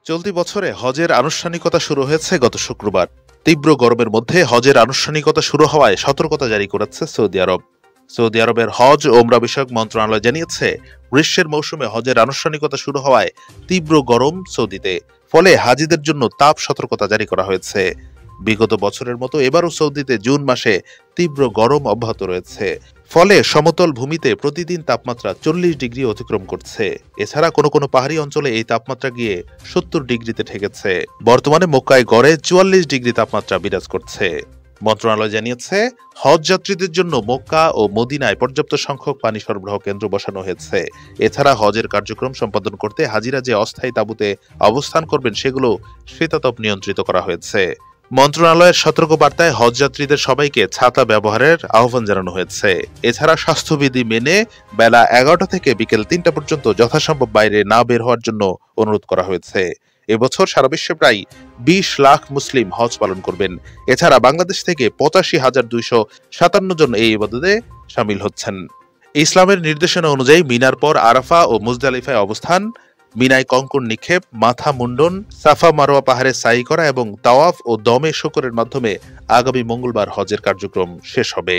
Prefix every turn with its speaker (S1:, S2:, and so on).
S1: চলতি বছরে হজের আনুষ্ঠানিকতা শুরু হয়েছে গত শুক্রবার। তীব্র গরমের মধ্যে হজের আনুষ্ঠানিকতা শুরু হওয়ায় সতর্কতা জারি করেছে সৌদি আরব। সৌদি আরবের হজ ও ওমরা বিষয়ক মন্ত্রণালয় জানিয়েছে, গ্রীষ্মের মৌসুমে হজের আনুষ্ঠানিকতা শুরু হওয়ায় তীব্র গরম সৌদিতে, ফলে হাজিদের জন্য তাপ সতর্কতা জারি করা হয়েছে। বিগত বছরের মতো এবারও সৌদিতে জুন মাসে তীব্র গরম অব্যাহত রয়েছে, ফলে সমতল ভূমিতে প্রতিদিন তাপমাত্রা 40 ডিগ্রি অতিক্রম করছে। এছাড়া কোনো কোনো পাহাড়ি অঞ্চলে এই তাপমাত্রা গিয়ে 70 ডিগ্রিতে ঠেকেছে। বর্তমানে মক্কায় গড়ে 44 ডিগ্রি তাপমাত্রা বিরাজ করছে। মন্ত্রণালয় জানিয়েছে, হজ যাত্রীদের জন্য মক্কা ও মদিনায় পর্যাপ্ত সংখ্যক পানি সরবরাহ কেন্দ্র বসানো হয়েছে। এছাড়া হজের কার্যক্রম সম্পাদন করতে হাজিরা যে অস্থায়ী তাঁবুতে অবস্থান করবেন সেগুলো শীতাতপ নিয়ন্ত্রিত করা হয়েছে। মন্ত্রণালয়ের সতর্ক বার্তায় হজ যাত্রীদের সবাইকে ছাতা ব্যবহারের আহ্বান জানানো হয়েছে। এছাড়া স্বাস্থ্যবিধি মেনে বেলা 11টা থেকে বিকেল 3টা পর্যন্ত যথাসম্ভব বাইরে না বের হওয়ার জন্য অনুরোধ করা হয়েছে। এবছর সারা বিশ্বে প্রায় 20 লাখ মুসলিম হজ পালন করবেন। এছাড়া বাংলাদেশ থেকে 85,257 জন এই ইবাদতে শামিল হচ্ছেন। ইসলামের নির্দেশনা অনুযায়ী মিনার পর আরাফা ও মুজদালিফায় অবস্থান, মিনায় কঙ্কর নিক্ষেপ, মাথা মুন্ডন, সাফা মারোয়া পাহাড়ে সাই করা এবং তাওয়াফ ও দমে শকরের মাধ্যমে আগামী মঙ্গলবার হজের কার্যক্রম শেষ হবে।